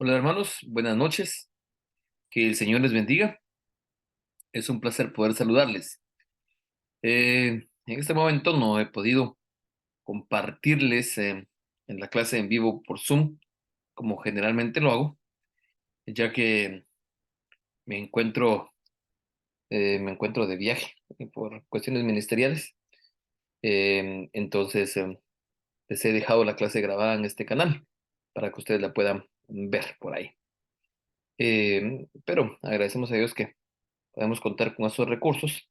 Hola hermanos, buenas noches, que el Señor les bendiga. Es un placer poder saludarles. En este momento no he podido compartirles en la clase en vivo por Zoom, como generalmente lo hago, ya que me encuentro, me encuentro de viaje por cuestiones ministeriales. Entonces, les he dejado la clase grabada en este canal para que ustedes la puedan ver por ahí. Pero agradecemos a Dios que podemos contar con esos recursos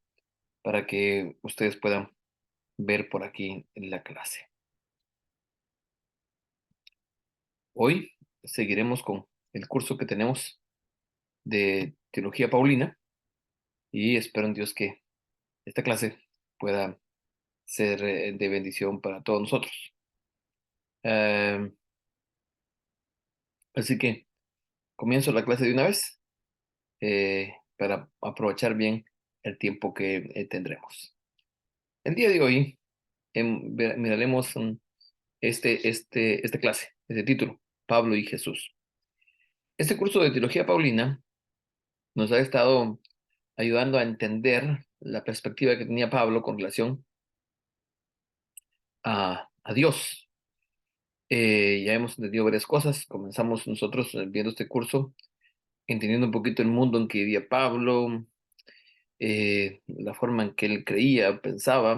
para que ustedes puedan ver por aquí en la clase. Hoy seguiremos con el curso que tenemos de Teología Paulina y espero en Dios que esta clase pueda ser de bendición para todos nosotros. Eh, Así que comienzo la clase de una vez para aprovechar bien el tiempo que tendremos. El día de hoy miraremos esta clase, este título, Pablo y Jesús. Este curso de Teología Paulina nos ha estado ayudando a entender la perspectiva que tenía Pablo con relación a Dios. Ya hemos entendido varias cosas. Comenzamos nosotros viendo este curso, entendiendo un poquito el mundo en que vivía Pablo, la forma en que él creía, pensaba.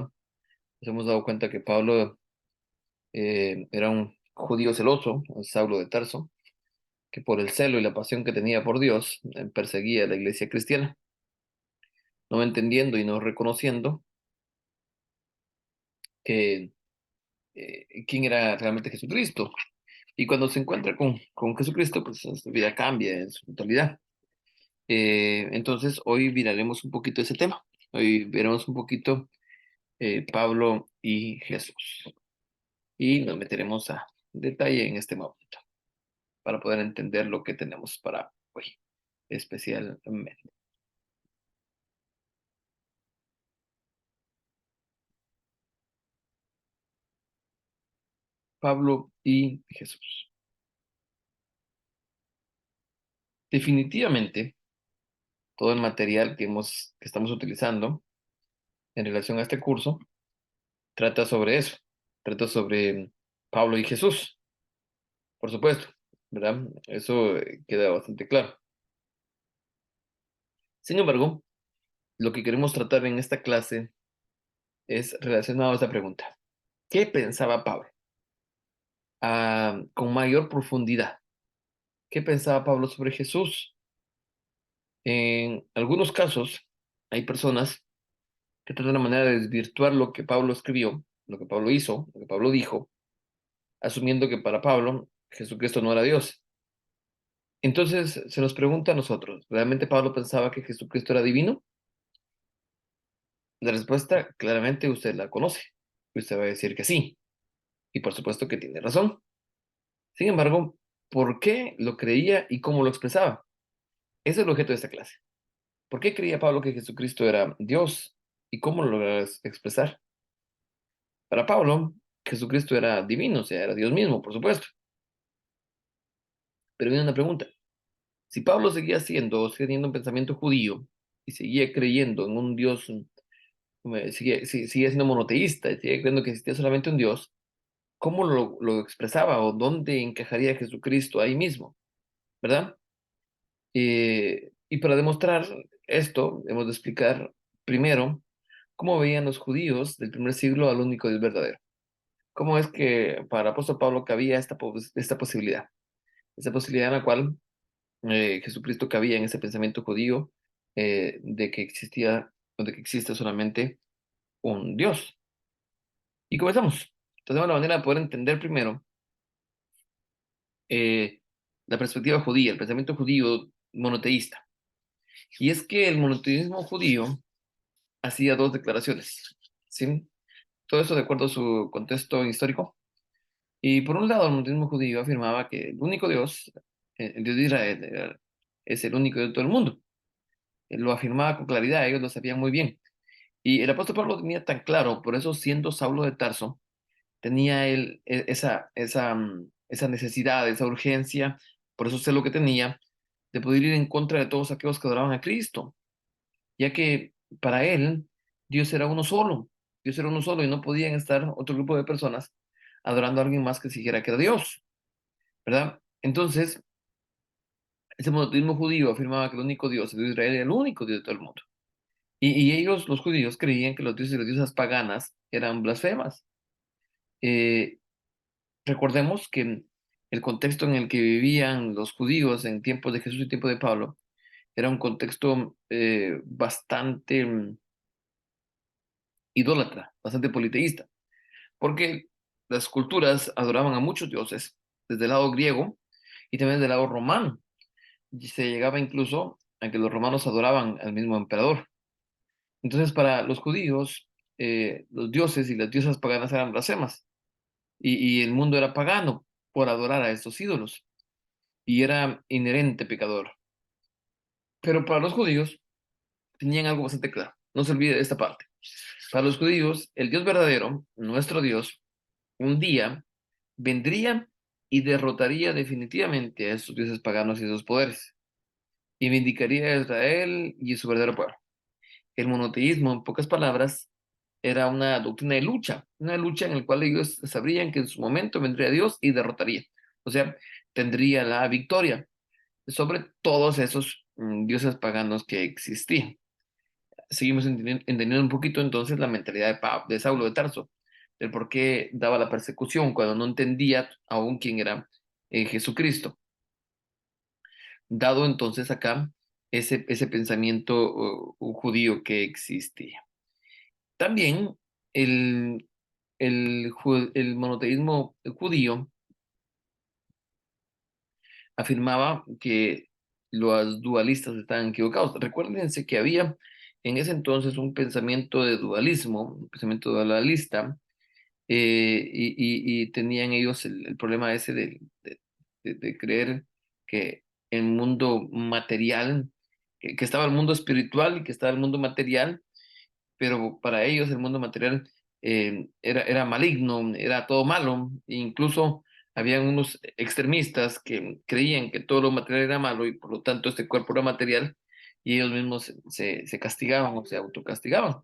Nos hemos dado cuenta que Pablo era un judío celoso, un Saulo de Tarso, que por el celo y la pasión que tenía por Dios, perseguía a la iglesia cristiana, no entendiendo y no reconociendo que quién era realmente Jesucristo. Y cuando se encuentra con Jesucristo, pues su vida cambia en su totalidad. Entonces, hoy miraremos un poquito ese tema. Hoy veremos un poquito Pablo y Jesús. Y nos meteremos a detalle en este momento para poder entender lo que tenemos para hoy, especialmente. Pablo y Jesús. Definitivamente, todo el material que estamos utilizando en relación a este curso trata sobre eso, trata sobre Pablo y Jesús, por supuesto, ¿verdad? Eso queda bastante claro. Sin embargo, lo que queremos tratar en esta clase es relacionado a esta pregunta. ¿Qué pensaba Pablo? Con mayor profundidad. ¿Qué pensaba Pablo sobre Jesús? En algunos casos, hay personas que tratan de manera de desvirtuar lo que Pablo escribió, lo que Pablo hizo, lo que Pablo dijo, asumiendo que para Pablo Jesucristo no era Dios. Entonces se nos pregunta a nosotros, ¿realmente Pablo pensaba que Jesucristo era divino? La respuesta claramente usted la conoce. Usted va a decir que sí, y por supuesto que tiene razón. Sin embargo, ¿por qué lo creía y cómo lo expresaba? Ese es el objeto de esta clase. ¿Por qué creía Pablo que Jesucristo era Dios y cómo lo lograba expresar? Para Pablo, Jesucristo era divino, o sea, era Dios mismo, por supuesto. Pero viene una pregunta. Si Pablo seguía teniendo un pensamiento judío y seguía creyendo en un Dios, sigue siendo monoteísta, y sigue creyendo que existía solamente un Dios, ¿cómo lo expresaba o dónde encajaría Jesucristo ahí mismo? ¿Verdad? Y para demostrar esto, hemos de explicar primero cómo veían los judíos del primer siglo al único Dios verdadero. ¿Cómo es que para el apóstol Pablo cabía esta posibilidad? Esa posibilidad en la cual Jesucristo cabía en ese pensamiento judío de que existía o de que existe solamente un Dios. Y comenzamos. Entonces, una manera de poder entender primero eh, la perspectiva judía, el pensamiento judío monoteísta. Y es que el monoteísmo judío hacía dos declaraciones, ¿sí? Todo eso de acuerdo a su contexto histórico. Y por un lado, el monoteísmo judío afirmaba que el único Dios, el Dios de Israel, es el único Dios de todo el mundo. Él lo afirmaba con claridad, ellos lo sabían muy bien. Y el apóstol Pablo lo tenía tan claro, por eso siendo Saulo de Tarso, tenía él esa necesidad, esa urgencia Por eso sé lo que tenía de poder ir en contra de todos aquellos que adoraban a Cristo, ya que para él Dios era uno solo, Dios era uno solo y no podían estar otro grupo de personas adorando a alguien más que siquiera que era Dios, ¿verdad? Entonces, ese monoteísmo judío afirmaba que el único Dios, el Dios de Israel, era el único Dios de todo el mundo. Y ellos, los judíos, creían que los dioses y las diosas paganas eran blasfemas. Eh, Recordemos que el contexto en el que vivían los judíos en tiempos de Jesús y tiempo de Pablo era un contexto bastante idólatra, bastante politeísta, porque las culturas adoraban a muchos dioses, desde el lado griego y también desde el lado romano. Y se llegaba incluso a que los romanos adoraban al mismo emperador. Entonces, para los judíos, los dioses y las diosas paganas eran blasfemas, y el mundo era pagano por adorar a estos ídolos, y era inherente pecador. Pero para los judíos tenían algo bastante claro. No se olvide de esta parte. Para los judíos, el Dios verdadero, nuestro Dios, un día vendría y derrotaría definitivamente a esos dioses paganos y sus poderes, y vindicaría a Israel y su verdadero pueblo. El monoteísmo, en pocas palabras, era una doctrina de lucha, una lucha en la cual ellos sabrían que en su momento vendría Dios y derrotaría. O sea, tendría la victoria sobre todos esos dioses paganos que existían. Seguimos entendiendo un poquito entonces la mentalidad de Saulo de Tarso, del por qué daba la persecución cuando no entendía aún quién era Jesucristo. Dado entonces acá ese pensamiento judío que existía. También el, el monoteísmo judío afirmaba que los dualistas estaban equivocados. Recuérdense que había en ese entonces un pensamiento de dualismo, un pensamiento dualista, y tenían ellos el problema ese de creer que el mundo material, que estaba el mundo espiritual y que estaba el mundo material, pero para ellos el mundo material era maligno, era todo malo, e incluso habían unos extremistas que creían que todo lo material era malo y por lo tanto este cuerpo era material y ellos mismos se castigaban o se autocastigaban.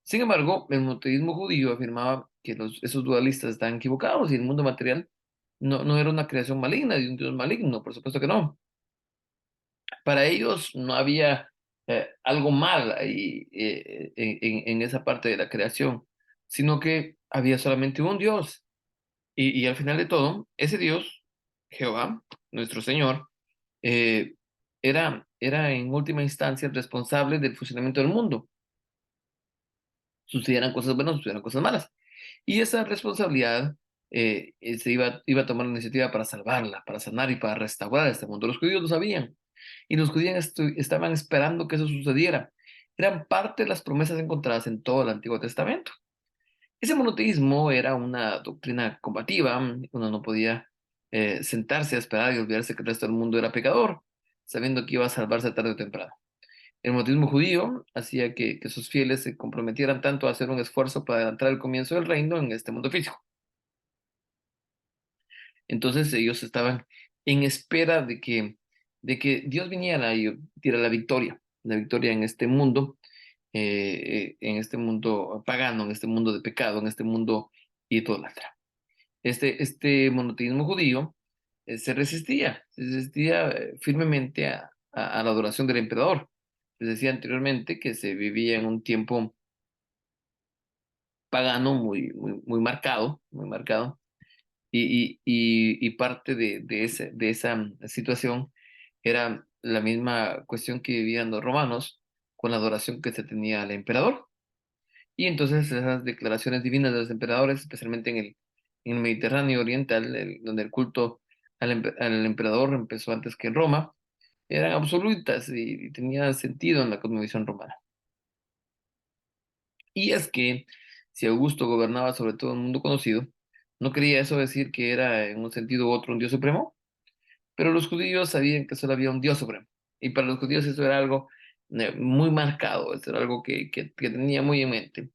Sin embargo, el monoteísmo judío afirmaba que esos dualistas estaban equivocados y el mundo material no era una creación maligna de un Dios maligno, por supuesto que no. Para ellos no había algo mal ahí en esa parte de la creación, sino que había solamente un Dios. Y al final de todo, ese Dios, Jehová, nuestro Señor, eh, era en última instancia el responsable del funcionamiento del mundo. Sucedieran cosas buenas, sucedieran cosas malas. Y esa responsabilidad se iba a tomar la iniciativa para salvarla, para sanar y para restaurar este mundo. Los judíos lo sabían y los judíos estaban esperando que eso sucediera. Eran parte de las promesas encontradas en todo el Antiguo Testamento. Ese monoteísmo era una doctrina combativa. Uno no podía sentarse a esperar y olvidarse que el resto del mundo era pecador, sabiendo que iba a salvarse tarde o temprano. El monoteísmo judío hacía que sus fieles se comprometieran tanto a hacer un esfuerzo para adelantar el comienzo del reino en este mundo físico. Entonces ellos estaban en espera de que Dios viniera y diera la victoria en este mundo pagano, en este mundo de pecado, en este mundo idólatra. Este monoteísmo judío se resistía firmemente a la adoración del emperador. Les decía anteriormente que se vivía en un tiempo pagano muy marcado, muy marcado, y parte de esa situación era la misma cuestión que vivían los romanos con la adoración que se tenía al emperador. Y entonces esas declaraciones divinas de los emperadores, especialmente en el Mediterráneo oriental, donde el culto al emperador empezó antes que en Roma, eran absolutas y tenían sentido en la cosmovisión romana. Y es que si Augusto gobernaba sobre todo el mundo conocido, no quería eso decir que era en un sentido u otro un Dios supremo, pero los judíos sabían que solo había un Dios supremo. Y para los judíos eso era algo muy marcado, eso era algo que tenía muy en mente.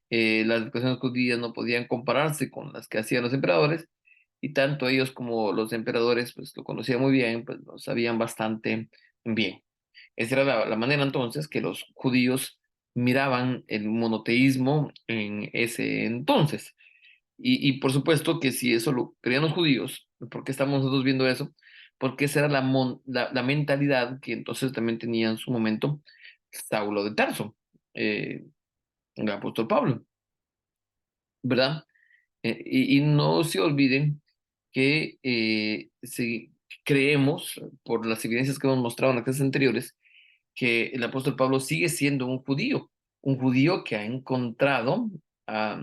Las educaciones judías no podían compararse con las que hacían los emperadores, y tanto ellos como los emperadores pues lo conocían muy bien, pues lo sabían bastante bien. Esa era la manera entonces que los judíos miraban el monoteísmo en ese entonces. Y por supuesto que si eso lo creían los judíos, ¿por qué estamos nosotros viendo eso? Porque esa era la mentalidad que entonces también tenía en su momento Saulo de Tarso, eh, el apóstol Pablo, ¿verdad? Y no se olviden que si creemos, por las evidencias que hemos mostrado en las clases anteriores, que el apóstol Pablo sigue siendo un judío que ha encontrado a,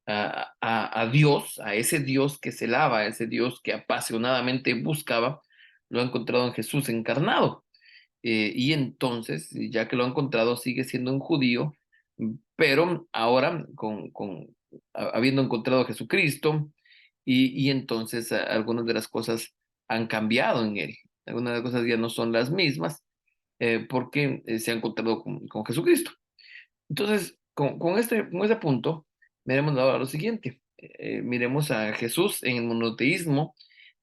a Dios, a ese Dios que se lava, a ese Dios que apasionadamente buscaba, lo ha encontrado en Jesús encarnado. Y entonces, ya que lo ha encontrado, sigue siendo un judío, pero ahora habiendo encontrado a Jesucristo, y entonces algunas de las cosas han cambiado en él. Algunas de las cosas ya no son las mismas, porque se ha encontrado con Jesucristo. Entonces, con este punto, miremos ahora lo siguiente. Miremos a Jesús en el monoteísmo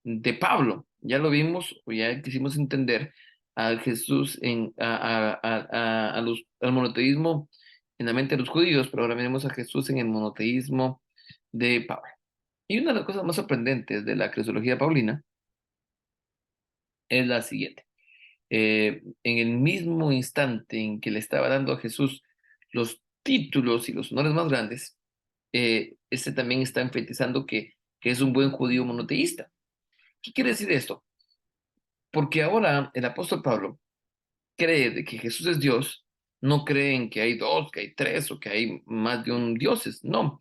de Pablo. Ya lo vimos, o ya quisimos entender al Jesús al monoteísmo en la mente de los judíos, pero ahora miremos a Jesús en el monoteísmo de Pablo. Y una de las cosas más sorprendentes de la cristología paulina es la siguiente. En el mismo instante en que le estaba dando a Jesús los títulos y los honores más grandes, este también está enfatizando que es un buen judío monoteísta. ¿Qué quiere decir esto? Porque ahora el apóstol Pablo cree de que Jesús es Dios, no cree en que hay dos, que hay tres o que hay más de un dioses, no,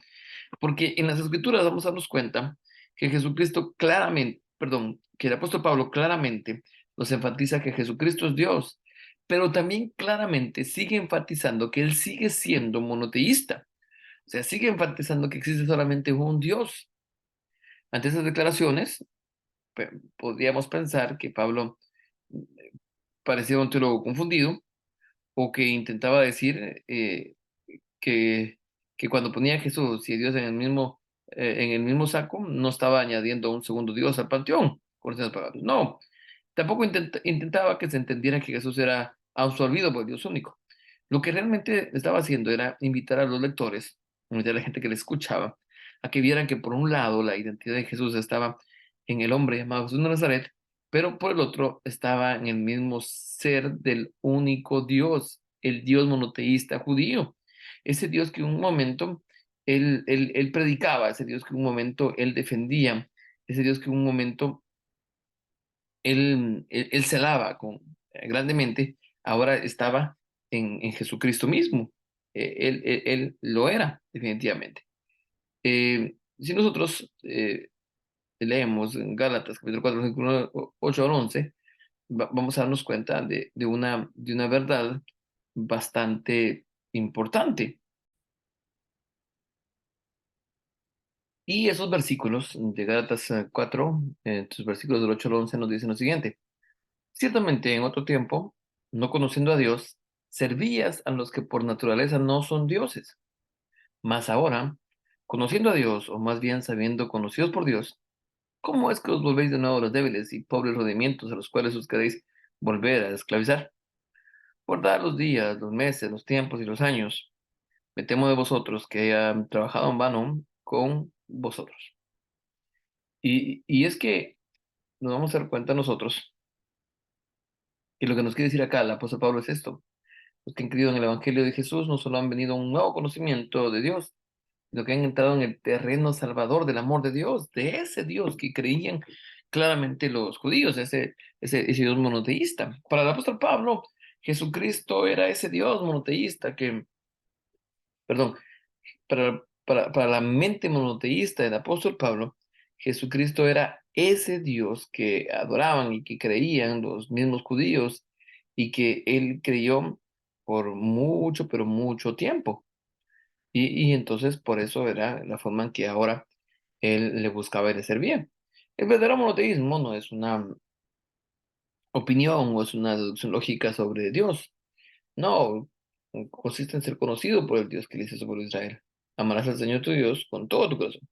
porque en las escrituras vamos a darnos cuenta que Jesucristo claramente, perdón, que el apóstol Pablo claramente nos enfatiza que Jesucristo es Dios, pero también claramente sigue enfatizando que él sigue siendo monoteísta, o sea, sigue enfatizando que existe solamente un Dios. Ante esas declaraciones, podríamos pensar que Pablo parecía un teólogo confundido o que intentaba decir que, que cuando ponía a Jesús y a Dios en el mismo saco, no estaba añadiendo un segundo Dios al panteón. Con esas palabras. No, tampoco intentaba que se entendiera que Jesús era absorbido por Dios único. Lo que realmente estaba haciendo era invitar a los lectores, invitar a la gente que le escuchaba, a que vieran que por un lado la identidad de Jesús estaba en el hombre llamado Jesús de Nazaret, pero por el otro estaba en el mismo ser del único Dios, el Dios monoteísta judío, ese Dios que en un momento él predicaba, ese Dios que en un momento él defendía, ese Dios que en un momento él se alaba grandemente, ahora estaba en Jesucristo mismo. Él lo era, definitivamente. Si nosotros leemos en Gálatas, capítulo 4, versículo 8 al 11, vamos a darnos cuenta de una verdad bastante importante. Y esos versículos de Gálatas 4, sus versículos del 8 al 11 nos dicen lo siguiente. Ciertamente en otro tiempo, no conociendo a Dios, servías a los que por naturaleza no son dioses. Mas ahora, conociendo a Dios, o más bien sabiendo conocidos por Dios, ¿cómo es que os volvéis de nuevo los débiles y pobres rodimientos a los cuales os queréis volver a esclavizar? Por dar los días, los meses, los tiempos y los años, me temo de vosotros que han trabajado en vano con vosotros. Y es que nos vamos a dar cuenta nosotros, y lo que nos quiere decir acá el apóstol Pablo es esto. Los que han creído en el Evangelio de Jesús no solo han venido a un nuevo conocimiento de Dios, sino que han entrado en el terreno salvador del amor de Dios, de ese Dios que creían claramente los judíos, ese Dios monoteísta. Para el apóstol Pablo, Jesucristo era ese Dios monoteísta que, perdón, para la mente monoteísta del apóstol Pablo, Jesucristo era ese Dios que adoraban y que creían los mismos judíos y que él creyó por mucho, pero mucho tiempo. Y entonces por eso era la forma en que ahora él le buscaba y le servía. El verdadero monoteísmo no es una opinión o es una deducción lógica sobre Dios. No, consiste en ser conocido por el Dios que le hizo sobre Israel. Amarás al Señor tu Dios con todo tu corazón.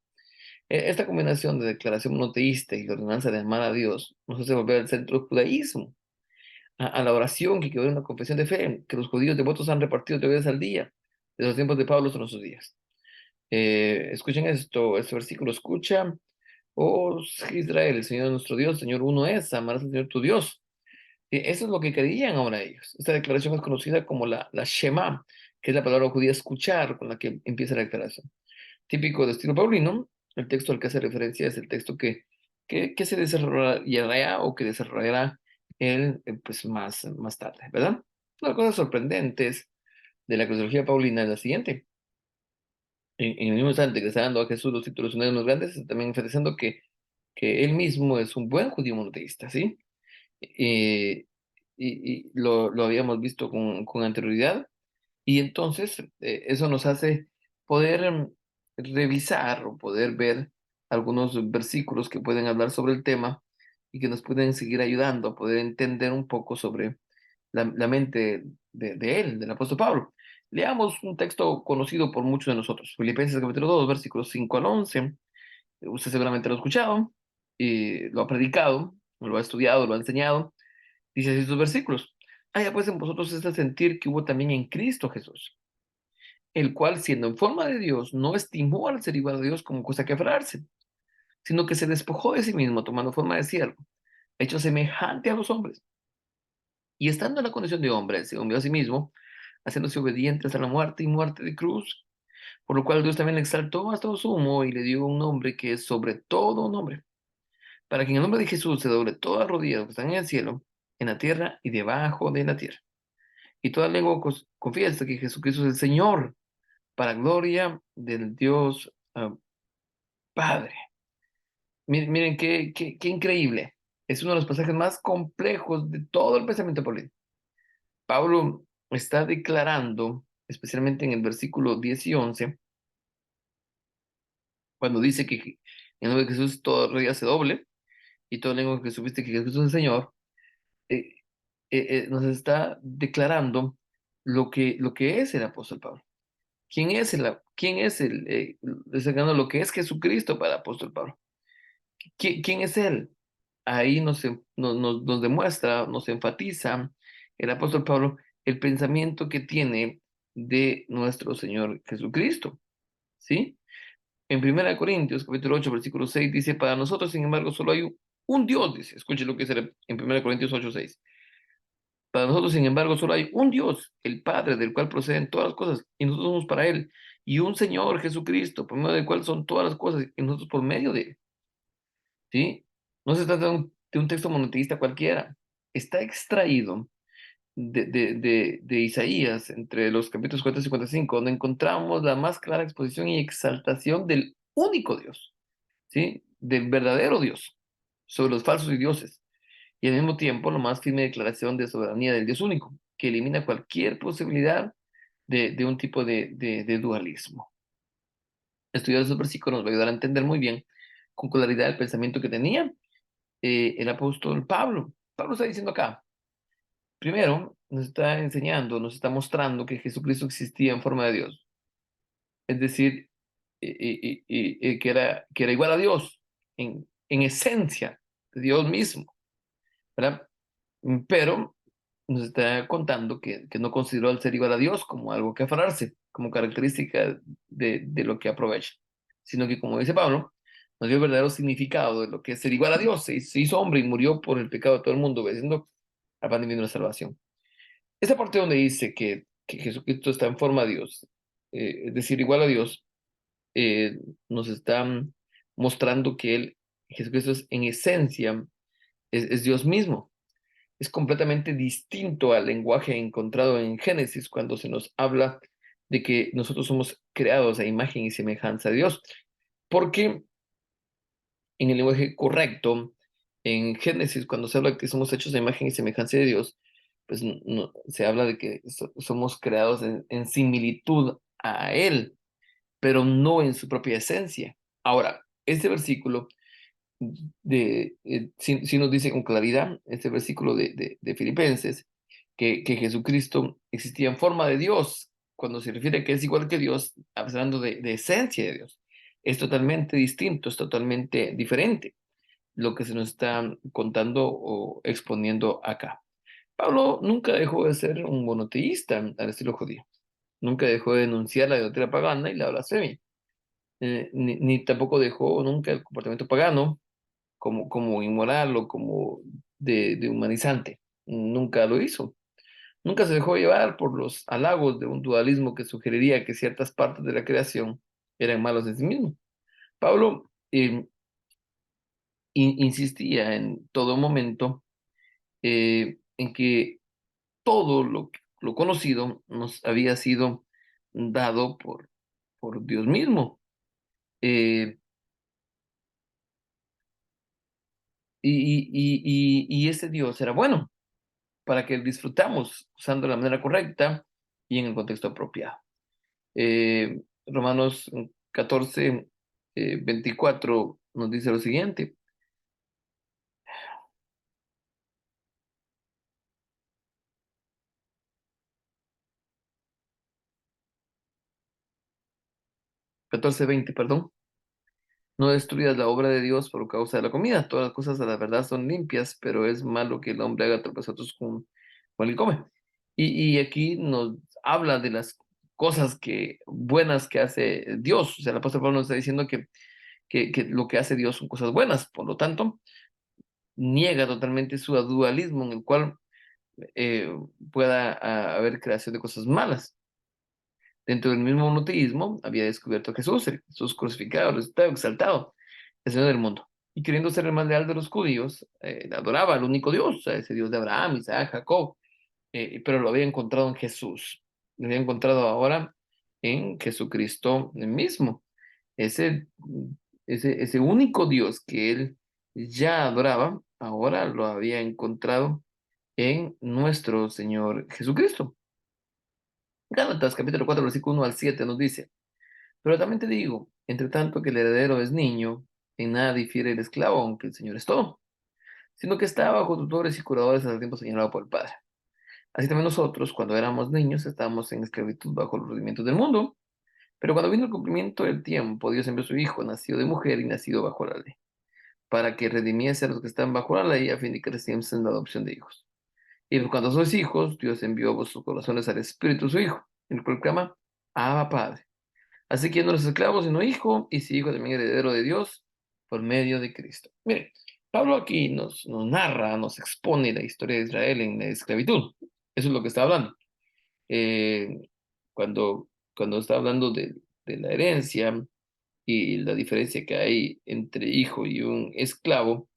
Esta combinación de declaración monoteísta y la ordenanza de amar a Dios nos hace volver al centro del judaísmo, a la oración que quedó en la confesión de fe, que los judíos devotos han repartido 3 veces al día, desde los tiempos de Pablo hasta nuestros días. Escuchen esto, este versículo: escucha, oh Israel, el Señor es nuestro Dios, el Señor uno es, amarás al Señor tu Dios. Eso es lo que creían ahora ellos. Esta declaración es conocida como la Shema, que es la palabra judía escuchar, con la que empieza la declaración. Típico de estilo paulino, el texto al que hace referencia es el texto que se desarrollará o que desarrollará él pues más tarde, ¿verdad? Una de las cosas sorprendentes de la cristología paulina es la siguiente. En el mismo instante que está dando a Jesús los títulos más grandes, está también enfatizando que él mismo es un buen judío monoteísta, ¿sí? Eh, y lo habíamos visto con anterioridad. Y entonces eso nos hace poder revisar o poder ver algunos versículos que pueden hablar sobre el tema y que nos pueden seguir ayudando a poder entender un poco sobre la mente de él, del apóstol Pablo. Leamos un texto conocido por muchos de nosotros, Filipenses capítulo 2, versículos 5 al 11. Usted seguramente lo ha escuchado, y lo ha predicado, lo ha estudiado, lo ha enseñado. Dice así estos versículos: haya pues en vosotros este sentir que hubo también en Cristo Jesús, el cual, siendo en forma de Dios, no estimó al ser igual a Dios como cosa que aferrarse, sino que se despojó de sí mismo, tomando forma de siervo, hecho semejante a los hombres. Y estando en la condición de hombre, se humilló a sí mismo, haciéndose obediente hasta la muerte y muerte de cruz, por lo cual Dios también le exaltó hasta lo sumo y le dio un nombre que es sobre todo nombre, para que en el nombre de Jesús se doble toda rodilla que están en el cielo, en la tierra y debajo de la tierra. Y toda lengua confiesa que Jesucristo es el Señor, para gloria del Dios Padre. Miren qué increíble. Es uno de los pasajes más complejos de todo el pensamiento político. Pablo está declarando, especialmente en el versículo 10 y 11, cuando dice que en el nombre de Jesús toda rodilla se doble y toda lengua que supiste que Jesús es el Señor, eh, nos está declarando lo que es el apóstol Pablo. ¿Quién es destacando lo que es Jesucristo para el apóstol Pablo? ¿Quién es él? Ahí nos demuestra, nos enfatiza el apóstol Pablo el pensamiento que tiene de nuestro Señor Jesucristo, ¿sí? En 1 Corintios, capítulo 8, versículo 6, dice: para nosotros, sin embargo, solo hay un Dios, dice. Escuche lo que dice en 1 Corintios 8, 6. Para nosotros, sin embargo, solo hay un Dios, el Padre, del cual proceden todas las cosas, y nosotros somos para Él, y un Señor Jesucristo, por medio del cual son todas las cosas, y nosotros por medio de Él, ¿sí? No se trata de un texto monoteísta cualquiera. Está extraído de Isaías, entre los capítulos 4 y 55, donde encontramos la más clara exposición y exaltación del único Dios, ¿sí? Del verdadero Dios, sobre los falsos dioses, y al mismo tiempo la más firme declaración de soberanía del Dios único, que elimina cualquier posibilidad de un tipo de dualismo. Estudiar esos versículos nos va a ayudar a entender muy bien, con claridad, el pensamiento que tenía el apóstol Pablo. Pablo está diciendo acá: primero, nos está enseñando, nos está mostrando que Jesucristo existía en forma de Dios, es decir, que era igual a Dios, en esencia, de Dios mismo, ¿verdad? Pero nos está contando que no consideró al ser igual a Dios como algo que aferrarse, como característica de lo que aprovecha, sino que, como dice Pablo, nos dio el verdadero significado de lo que es ser igual a Dios. Se hizo hombre y murió por el pecado de todo el mundo, obedeciendo al pan divino de la salvación. Esa parte donde dice que Jesucristo está en forma de Dios, es decir, igual a Dios, eh, nos está mostrando que Jesucristo es en esencia, es Dios mismo. Es completamente distinto al lenguaje encontrado en Génesis, cuando se nos habla de que nosotros somos creados a imagen y semejanza de Dios. Porque en el lenguaje correcto, en Génesis, cuando se habla de que somos hechos a imagen y semejanza de Dios, pues se habla de que somos creados en similitud a Él, pero no en su propia esencia. Ahora, este versículo sí nos dice con claridad, este versículo de Filipenses, que Jesucristo existía en forma de Dios. Cuando se refiere a que es igual que Dios, hablando de esencia de Dios. Es totalmente distinto, es totalmente diferente lo que se nos está contando o exponiendo acá. Pablo nunca dejó de ser un monoteísta al estilo judío. Nunca dejó de denunciar la idolatría pagana y la blasfemia. Ni tampoco dejó nunca el comportamiento pagano como inmoral o como de humanizante. Nunca lo hizo. Nunca se dejó llevar por los halagos de un dualismo que sugeriría que ciertas partes de la creación eran malos en sí mismo. Pablo insistía en todo momento en que todo lo conocido nos había sido dado por Dios mismo. Eh, y ese Dios era bueno para que disfrutamos usando de la manera correcta y en el contexto apropiado. Romanos 14, 24 nos dice lo siguiente, 14:20, perdón. No destruyas la obra de Dios por causa de la comida. Todas las cosas a la verdad son limpias, pero es malo que el hombre haga tropezar con el que come. Y aquí nos habla de las cosas buenas que hace Dios. O sea, el apóstol Pablo nos está diciendo que lo que hace Dios son cosas buenas. Por lo tanto, niega totalmente su dualismo en el cual eh, pueda haber creación de cosas malas. Dentro del mismo monoteísmo había descubierto a Jesús, el Jesús crucificado, resucitado, exaltado, el Señor del mundo. Y queriendo ser el más leal de los judíos, adoraba al único Dios, a ese Dios de Abraham, Isaac, Jacob, pero lo había encontrado en Jesús. Lo había encontrado ahora en Jesucristo mismo. Ese, ese único Dios que él ya adoraba, ahora lo había encontrado en nuestro Señor Jesucristo. Gálatas capítulo 4 versículo 1 al 7 nos dice, pero también te digo, entre tanto que el heredero es niño, en nada difiere el esclavo, aunque el Señor es todo, sino que está bajo tutores y curadores hasta el tiempo señalado por el Padre. Así también nosotros, cuando éramos niños, estábamos en esclavitud bajo los rudimientos del mundo, pero cuando vino el cumplimiento del tiempo, Dios envió a su Hijo, nacido de mujer y nacido bajo la ley, para que redimiese a los que están bajo la ley, a fin de que recibiesen la adopción de hijos. Y cuando sois hijos, Dios envió a vuestros corazones al Espíritu de su Hijo, el cual clama, Abba Padre. Así que ya no eres esclavo, sino hijo, y si hijo también heredero de Dios por medio de Cristo. Miren, Pablo aquí nos narra, nos expone la historia de Israel en la esclavitud. Eso es lo que está hablando. Eh, cuando está hablando de la herencia y la diferencia que hay entre hijo y un esclavo,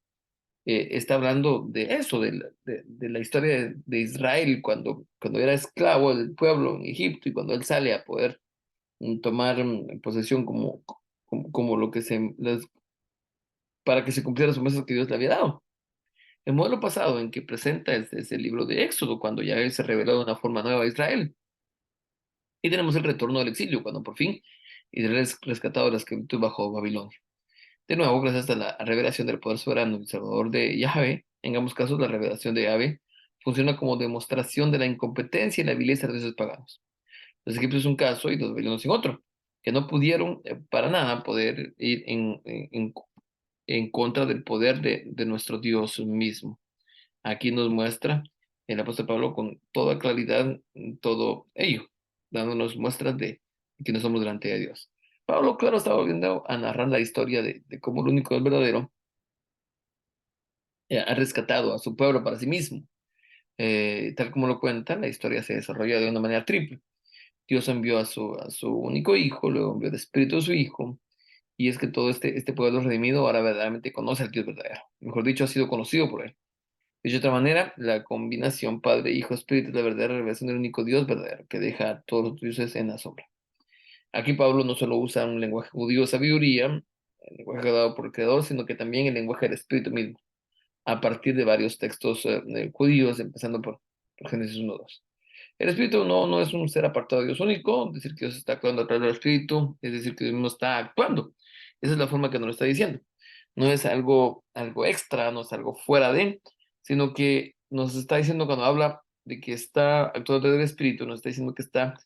está hablando de eso, de la historia de Israel cuando era esclavo del pueblo en Egipto y cuando él sale a poder tomar posesión como lo que para que se cumpliera su promesa que Dios le había dado. El modelo pasado en que presenta es el libro de Éxodo, cuando ya él se reveló de una forma nueva a Israel. Y tenemos el retorno del exilio, cuando por fin Israel es rescatado de la esclavitud bajo Babilonia. De nuevo, gracias a la revelación del poder soberano y salvador de Yahvé, en ambos casos la revelación de Yahvé funciona como demostración de la incompetencia y la vileza de los dioses paganos. Los egipcios es un caso y los babilonios en otro, que no pudieron para nada poder ir en contra del poder de nuestro Dios mismo. Aquí nos muestra el apóstol Pablo con toda claridad todo ello, dándonos muestras de que no somos delante de Dios. Pablo, claro, estaba volviendo a narrar la historia de cómo el único es verdadero ha rescatado a su pueblo para sí mismo. Tal como lo cuenta, la historia se desarrolla de una manera triple. Dios envió a su único hijo, luego envió el Espíritu de su Hijo, y es que todo este pueblo redimido ahora verdaderamente conoce al Dios verdadero. Mejor dicho, ha sido conocido por él. De otra manera, la combinación Padre, Hijo, Espíritu es la verdadera revelación del único Dios verdadero, que deja a todos los dioses en la sombra. Aquí Pablo no solo usa un lenguaje judío de sabiduría, el lenguaje dado por el Creador, sino que también el lenguaje del Espíritu mismo, a partir de varios textos judíos, empezando por Génesis 1:2. El Espíritu no es un ser apartado de Dios único, es decir, que Dios está actuando a través del Espíritu, es decir, que Dios mismo está actuando. Esa es la forma que nos lo está diciendo. No es algo extra, no es algo fuera de, sino que nos está diciendo cuando habla de que está actuando a través del Espíritu, nos está diciendo que está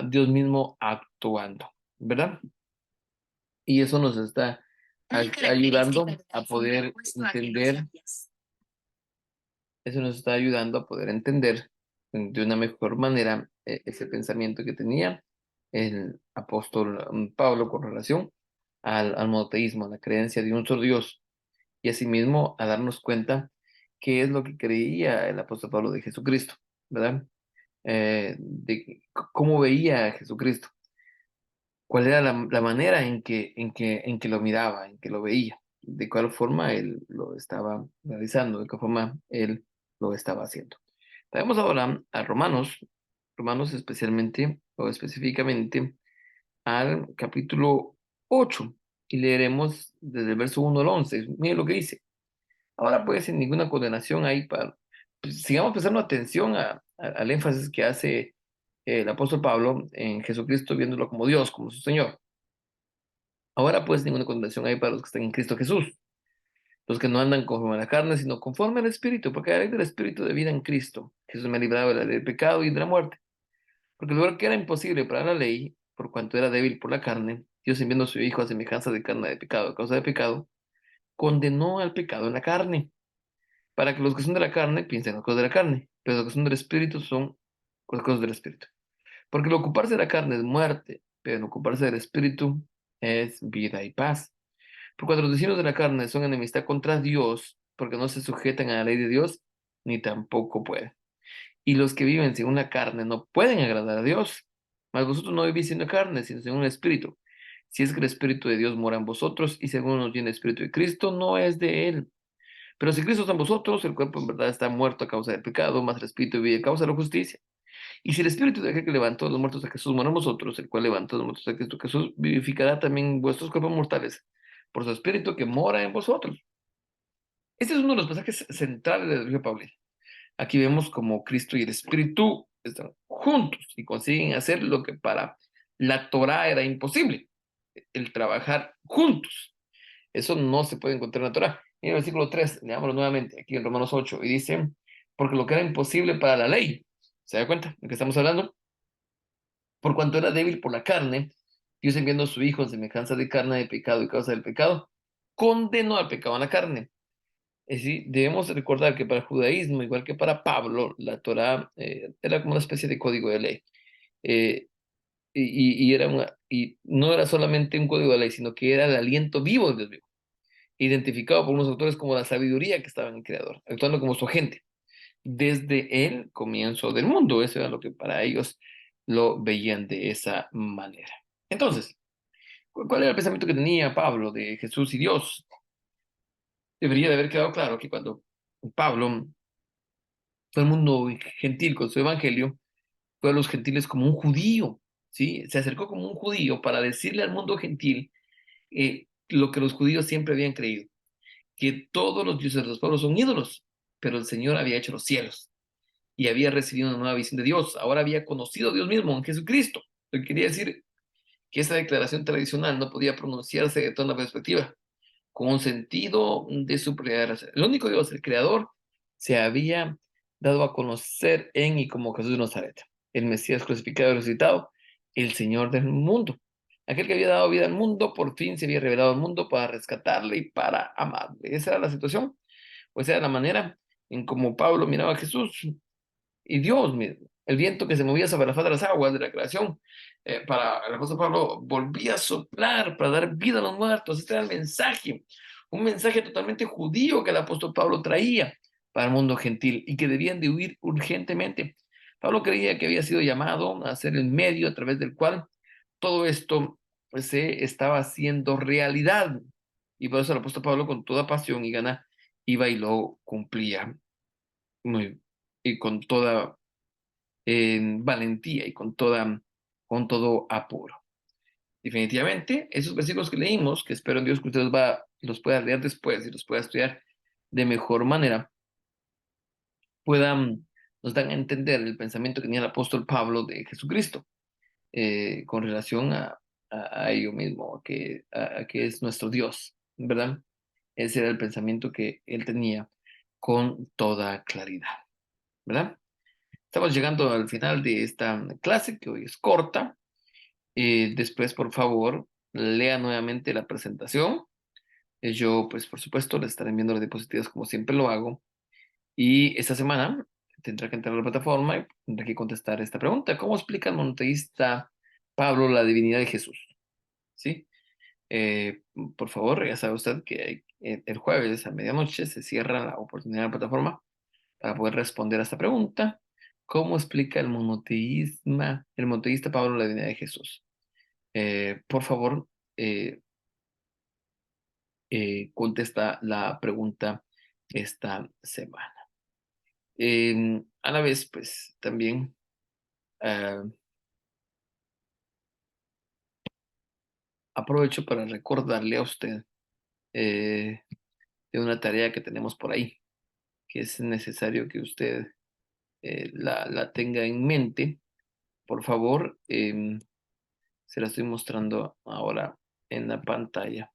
Dios mismo actuando, ¿verdad? Y eso nos está ayudando a poder entender, eso nos está ayudando a poder entender de una mejor manera ese pensamiento que tenía el apóstol Pablo con relación al monoteísmo, a la creencia de un solo Dios, y asimismo a darnos cuenta qué es lo que creía el apóstol Pablo de Jesucristo, ¿verdad? Cómo veía a Jesucristo, cuál era la manera en que lo miraba, en que lo veía, de cuál forma él lo estaba realizando, de qué forma él lo estaba haciendo. Vamos ahora a Romanos especialmente o específicamente al capítulo 8 y leeremos desde el verso 1 al 11. Miren lo que dice. Ahora pues sin ninguna condenación hay para... pues, sigamos prestando atención al énfasis que hace el apóstol Pablo en Jesucristo viéndolo como Dios, como su Señor. Ahora pues ninguna condenación hay para los que están en Cristo Jesús, los que no andan conforme a la carne, sino conforme al Espíritu, porque la ley del Espíritu de vida en Cristo. Jesús me ha librado de la ley del pecado y de la muerte. Porque lo que era imposible para la ley, por cuanto era débil por la carne, Dios enviando a su Hijo a semejanza de carne de pecado, a causa de pecado, condenó al pecado en la carne, para que los que son de la carne piensen las cosas de la carne, pero los que son del Espíritu son las cosas del Espíritu. Porque el ocuparse de la carne es muerte, pero el ocuparse del Espíritu es vida y paz. Por cuanto los designios de la carne son enemistad contra Dios, porque no se sujetan a la ley de Dios, ni tampoco pueden. Y los que viven según la carne no pueden agradar a Dios. Mas vosotros no vivís según la carne, sino según el Espíritu. Si es que el Espíritu de Dios mora en vosotros, y según nos tiene el Espíritu de Cristo, no es de Él. Pero si Cristo está en vosotros, el cuerpo en verdad está muerto a causa del pecado, mas el Espíritu vive a causa de la justicia. Y si el Espíritu de aquel que levantó a los muertos a Jesús mora en vosotros, el cual levantó a los muertos a Cristo Jesús, vivificará también vuestros cuerpos mortales por su Espíritu que mora en vosotros. Este es uno de los pasajes centrales de la Biblia Paulina. Aquí vemos como Cristo y el Espíritu están juntos y consiguen hacer lo que para la Torá era imposible, el trabajar juntos. Eso no se puede encontrar en la Torá. En el versículo 3, leámoslo nuevamente, aquí en Romanos 8, y dice, porque lo que era imposible para la ley, ¿se da cuenta de qué estamos hablando? Por cuanto era débil por la carne, Dios enviando a su Hijo en semejanza de carne de pecado y causa del pecado, condenó al pecado en la carne. Es decir, debemos recordar que para el judaísmo, igual que para Pablo, la Torá era como una especie de código de ley. Eh, y no era solamente un código de ley, sino que era el aliento vivo de Dios vivo, identificado por unos autores como la sabiduría que estaba en el Creador, actuando como su agente, desde el comienzo del mundo. Eso era lo que para ellos lo veían de esa manera. Entonces, ¿cuál era el pensamiento que tenía Pablo de Jesús y Dios? Debería de haber quedado claro que cuando Pablo fue al mundo gentil con su evangelio, fue a los gentiles como un judío, ¿sí? Se acercó como un judío para decirle al mundo gentil lo que los judíos siempre habían creído, que todos los dioses de los pueblos son ídolos, pero el Señor había hecho los cielos y había recibido una nueva visión de Dios. Ahora había conocido a Dios mismo en Jesucristo. Lo que quería decir que esa declaración tradicional no podía pronunciarse de toda la perspectiva, con un sentido de superioridad. El único Dios, el Creador, se había dado a conocer en y como Jesús de Nazaret, el Mesías crucificado y resucitado, el Señor del mundo. Aquel que había dado vida al mundo, por fin se había revelado al mundo para rescatarle y para amarle. Esa era la situación, pues era la manera en como Pablo miraba a Jesús y Dios mismo, el viento que se movía sobre la faz de las aguas de la creación, para el apóstol Pablo volvía a soplar para dar vida a los muertos. Este era el mensaje, un mensaje totalmente judío que el apóstol Pablo traía para el mundo gentil y que debían de huir urgentemente. Pablo creía que había sido llamado a ser el medio a través del cual todo esto se estaba haciendo realidad. Y por eso el apóstol Pablo, con toda pasión y gana, iba y lo cumplía muy, y con toda valentía y con todo apuro. Definitivamente, esos versículos que leímos, que espero en Dios que ustedes los puedan leer después y los puedan estudiar de mejor manera, nos dan a entender el pensamiento que tenía el apóstol Pablo de Jesucristo con relación a ello mismo, a que es nuestro Dios, ¿verdad? Ese era el pensamiento que él tenía con toda claridad, ¿verdad? Estamos llegando al final de esta clase, que hoy es corta. Después, por favor, lea nuevamente la presentación. Yo, pues, por supuesto, le estaré enviando las diapositivas como siempre lo hago. Y esta semana tendrá que entrar a la plataforma y tendrá que contestar esta pregunta. ¿Cómo explica el monoteísta Pablo la divinidad de Jesús? ¿Sí? Eh, por favor, ya sabe usted que el jueves a medianoche se cierra la oportunidad de la plataforma para poder responder a esta pregunta. ¿Cómo explica el monoteísta Pablo la divinidad de Jesús? Por favor, eh, contesta la pregunta esta semana. A la vez, pues también ah, aprovecho para recordarle a usted eh, de una tarea que tenemos por ahí, que es necesario que usted la tenga en mente. Por favor, se la estoy mostrando ahora en la pantalla.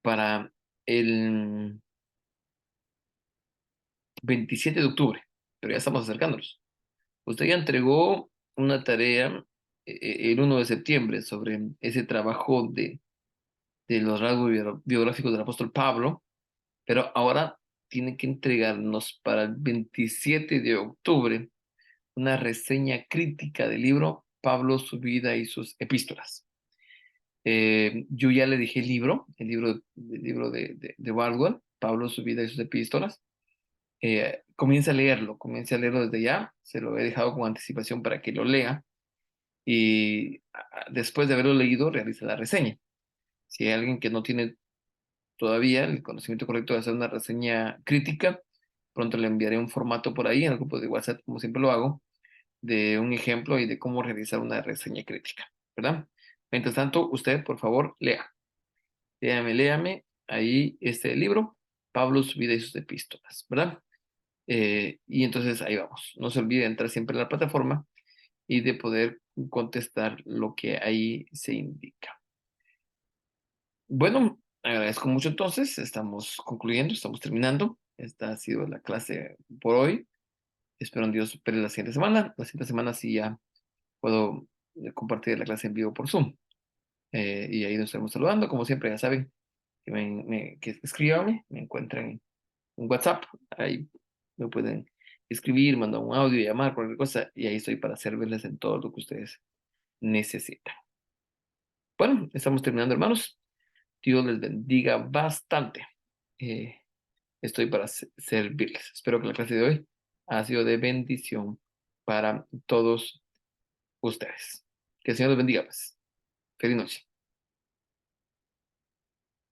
Para el 27 de octubre, pero ya estamos acercándonos. Usted ya entregó una tarea el 1 de septiembre sobre ese trabajo de los rasgos biográficos del apóstol Pablo, pero ahora tiene que entregarnos para el 27 de octubre una reseña crítica del libro Pablo, su vida y sus epístolas. Yo ya le dije el libro de Bardwell, Pablo, su vida y sus epístolas. Comience a leerlo desde ya, se lo he dejado con anticipación para que lo lea y después de haberlo leído realiza la reseña. Si hay alguien que no tiene todavía el conocimiento correcto de hacer una reseña crítica, pronto le enviaré un formato por ahí en el grupo de WhatsApp, como siempre lo hago, de un ejemplo y de cómo realizar una reseña crítica, ¿verdad? Mientras tanto, usted, por favor, léame ahí este libro, Pablo, su vida y sus epístolas, ¿verdad? Y entonces ahí vamos. No se olvide de entrar siempre en la plataforma y de poder contestar lo que ahí se indica. Bueno, agradezco mucho entonces. Estamos concluyendo, estamos terminando. Esta ha sido la clase por hoy. Espero en Dios supere la siguiente semana. La siguiente semana sí ya puedo compartir la clase en vivo por Zoom. Y ahí nos estaremos saludando. Como siempre, ya saben que escríbanme, me encuentran en WhatsApp. Ahí me pueden escribir, mandar un audio, llamar, cualquier cosa. Y ahí estoy para servirles en todo lo que ustedes necesitan. Bueno, estamos terminando, hermanos. Dios les bendiga bastante. Eh, Estoy para servirles. Espero que la clase de hoy ha sido de bendición para todos ustedes. Que el Señor los bendiga, pues. Feliz noche.